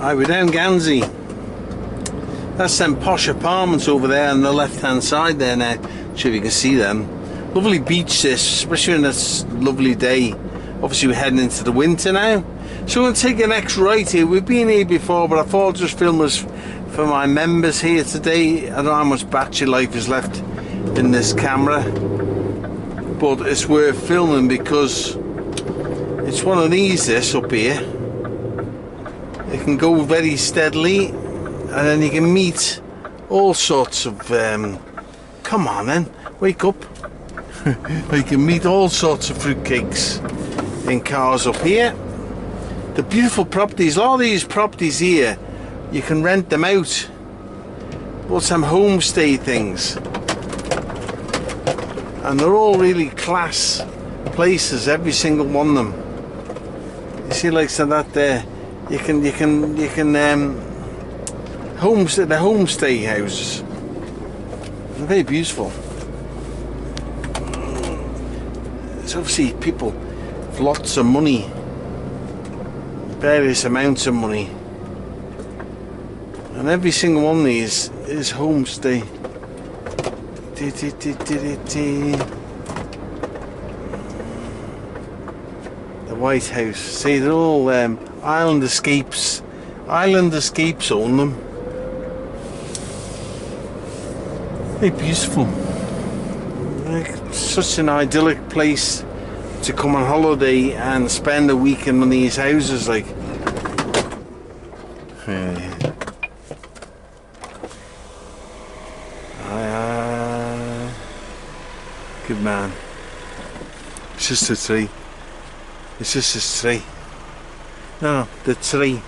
Aye, we're down Gansey. That's them posh apartments over there on the left hand side there now. Sure if you can see them. Lovely beach this, especially on this lovely day. Obviously we're heading into the winter now. So we'll take the next right here. We've been here before, but I thought I'd just film this for my members here today. I don't know how much battery life is left in this camera, but it's worth filming because it's one of these, this up here. It can go very steadily, and then you can meet all sorts of come on then, wake up. You can meet all sorts of fruitcakes in cars up here. The beautiful properties, a lot of these properties here, you can rent them out. Bought some homestay things, and they're all really class places, every single one of them. You see, like so that there, you can homestay, the homestay houses. They're very beautiful. There's obviously people with lots of money, various amounts of money, and every single one of these is homestay. The White House. See, they're all island escapes. Island escapes own them. Very beautiful. Like, such an idyllic place to come on holiday and spend a week in one of these houses, like. Good man. It's just a tree. It's just a tree. No, the tree.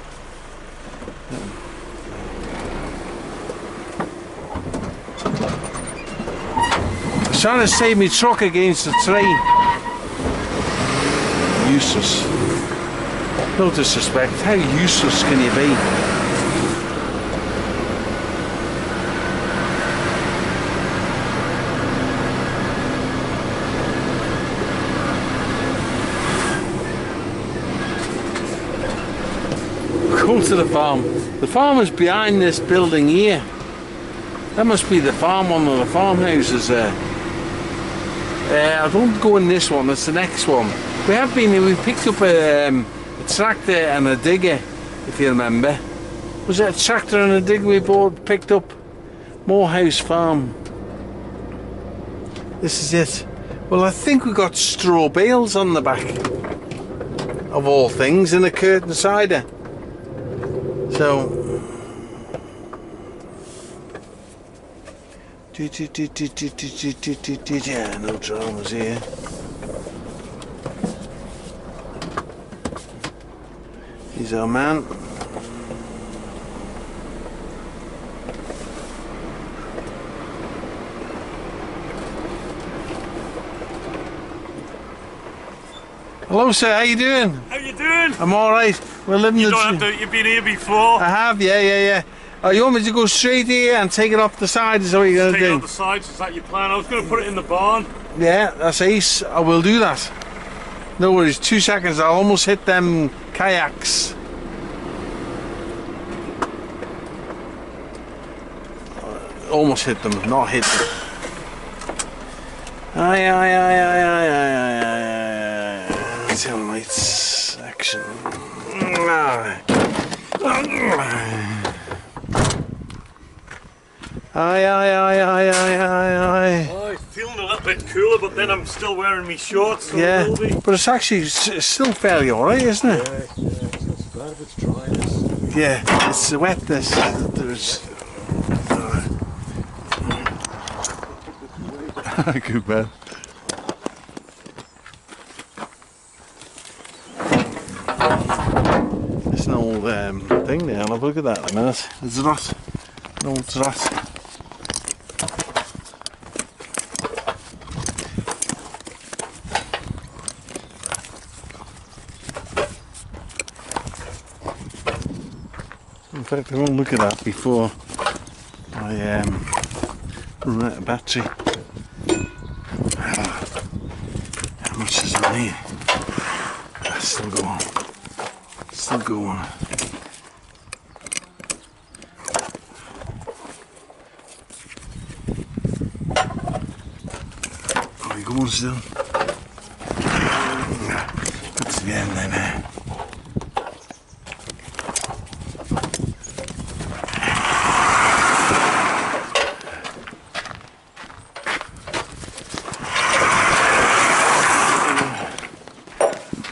I was trying to save my truck against the tree. Useless. No disrespect. How useless can you be? Go to the farm. The farm is behind this building here. That must be the farm, one of the farmhouses there. I don't go in this one, it's the next one. We have been here, we picked up a tractor and a digger, if you remember. Was it a tractor and a digger we picked up? Morehouse Farm. This is it. Well, I think we got straw bales on the back, of all things, in a curtain cider. So, yeah, no dramas here. He's our man. Hello, sir. How you doing? How you doing? I'm all right. We're living. You don't have to. You've been here before. I have. Yeah. Oh, you want me to go straight here and take it off the side? Is that what you're going to do? Take it off the sides. Is that your plan? I was going to put it in the barn. Yeah, that's ace. I will do that. No worries. 2 seconds. I'll almost hit them kayaks. Almost hit them. Not hit them. Aye. Tail lights. Action. Aye. Oh, it's feeling a little bit cooler, but then I'm still wearing my shorts. So yeah, but it's actually still fairly alright, isn't it? Yeah, it's not so bad if it's dryness. Yeah, it's the wetness. There's. Good man. There's an old thing there. I'll have a look at that in a minute. There's that. An old rat. In fact, I won't look at that before I run out of battery. How much is on here? That's still going. Still going. second one's done. That's the end then.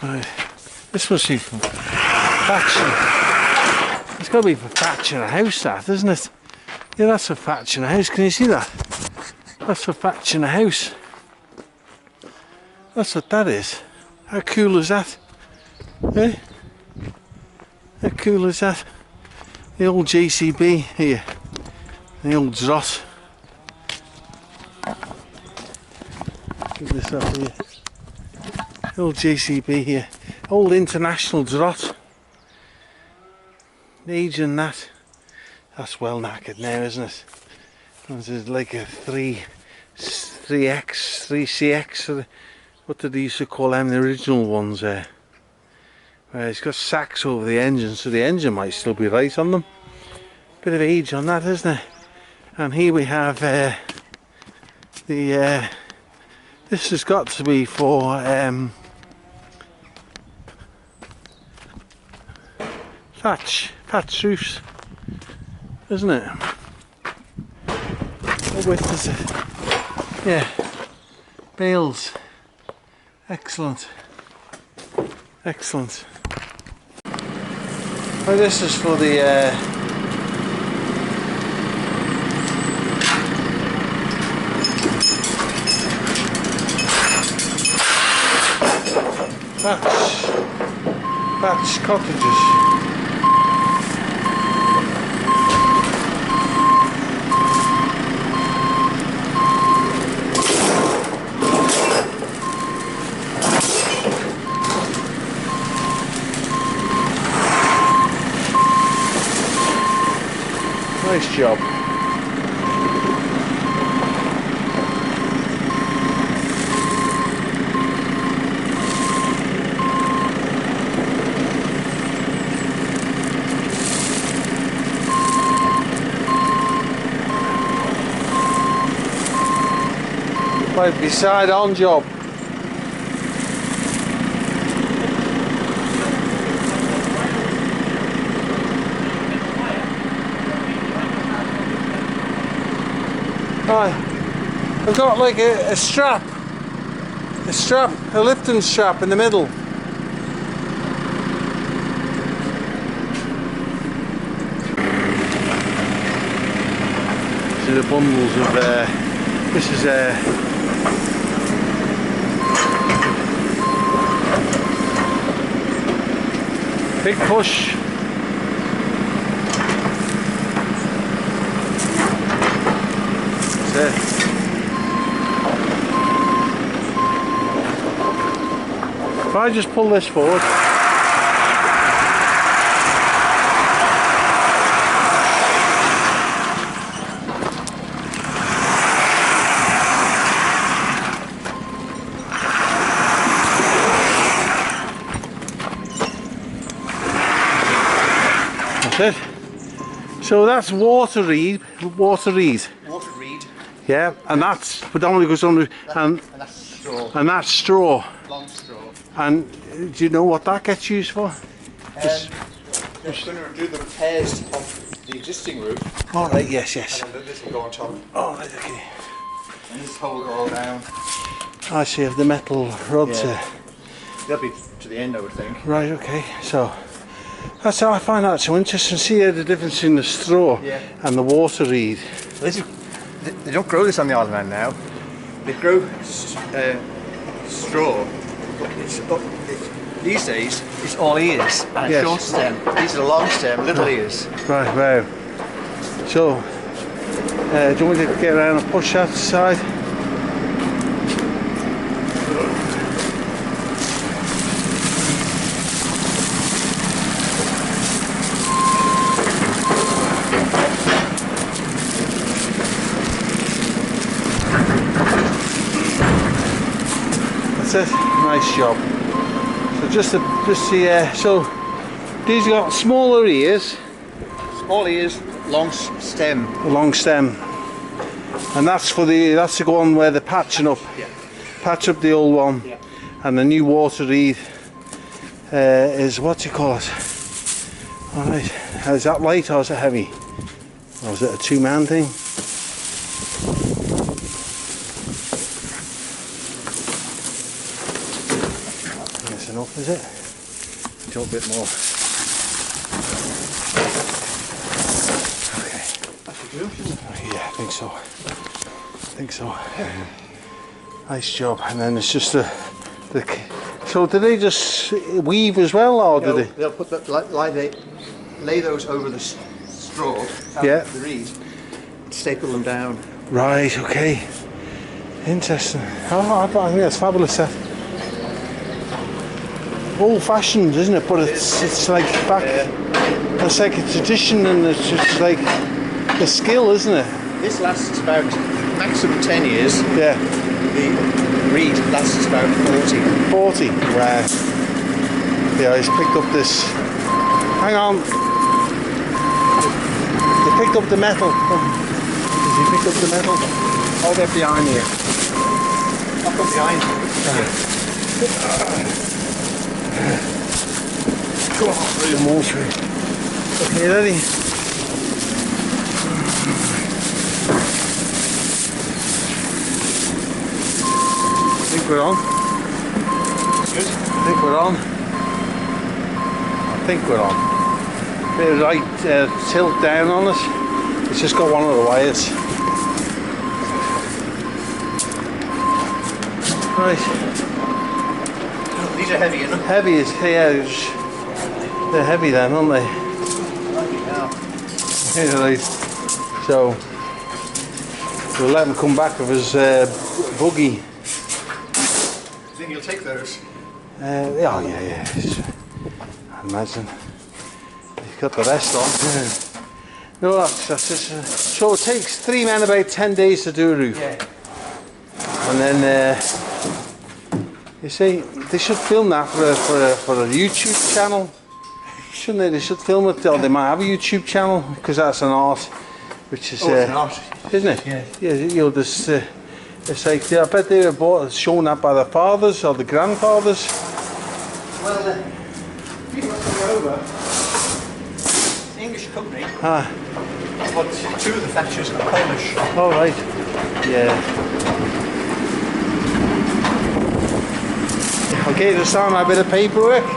Right. This must be for thatching. It's got to be for thatching a house, that, isn't it? Yeah, that's for thatching a house. Can you see that? That's for thatching a house. That's what that is. How cool is that? Eh? How cool is that? The old JCB here. The old Drott. Get this up here. The old JCB here. Old International Drott. Age and that. That's well knackered now, isn't it? This is like a 3X, 3CX. What did they used to call them? The original ones there. It's got sacks over the engine, so the engine might still be right on them. Bit of age on that, isn't it? And here we have this has got to be for thatch roofs, isn't it? What width is it? Yeah, bales. Excellent, excellent. Well, this is for the thatch cottages. Nice job. Right beside on job. Right, I've got like a strap, a lifting strap in the middle. These are the bundles of, this is big push. That's it. If I just pull this forward, that's it. So that's water reed. Yeah, and that's predominantly goes under, and that's straw. And that's straw. Long straw. And do you know what that gets used for? They're going to do the repairs of the existing roof. All right. Yes. Yes. And then this will go on top. All right. Okay. And this hold it all down. I see. Have the metal rods here. They'll be to the end, I would think. Right. Okay. So that's how I find that so interesting. See the difference in the straw and the water reed. Well, this is, they don't grow this on the Isle of Man now. They grow straw. These days it's all ears and a short stem. These are long stem, little ears. Right, wow. So, do you want me to get around and push that side? That's it. Nice job. So just the so these got smaller ears. Small ears, long stem. A long stem. And that's for the to go on where they're patching up. Yeah. patch up the old one, Yeah. and the new water reed is, what you call it? Alright, is that light or is it heavy? Or is it a two-man thing? That's enough, is it? Do a bit more. Okay. That should do, shouldn't it? Yeah, I think so. I think so. Nice job. And then it's just the so do they just weave as well, or do they? They'll put that, lay those over the straw, Yeah. the reed, staple them down. Right, okay. Interesting. Oh, I think that's fabulous. Old fashioned, isn't it? But it's like back, it's like a tradition, and it's just like a skill, isn't it? This lasts about maximum 10 years. Yeah. The reed lasts about 40. 40. Right. Yeah, he's picked up this. Hang on. He picked up the metal. Has he picked up the metal? Hold up the iron here. I've got the iron. Come on, through the mortar. Okay, ready? I think we're on. Good. I think we're on. I think we're on. Bit of right tilt down on it. It's just got one of the wires. Right. These are heavy enough. Heavy is here. They're heavy then, aren't they? Yeah, right. So we'll let him come back with his buggy. You think you'll take those? Yeah. I imagine. He's got the rest on. No, that's just. So it takes 3 men about 10 days to do a roof. Yeah. And then you see, they should film that for a YouTube channel, shouldn't they? They should film it, or they might have a YouTube channel, because that's an art, which is Oh, it's an art. isn't it? Yeah. Yeah, you'll just it's like, I bet they were shown that by their fathers or the grandfathers. Well, people that come over, English company, Ah, but 2 of the thatchers are Polish. all right. Yeah. Okay, just on a bit of paperwork. And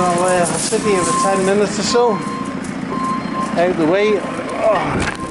I'll sit here for 10 minutes or so. Out the way. Oh.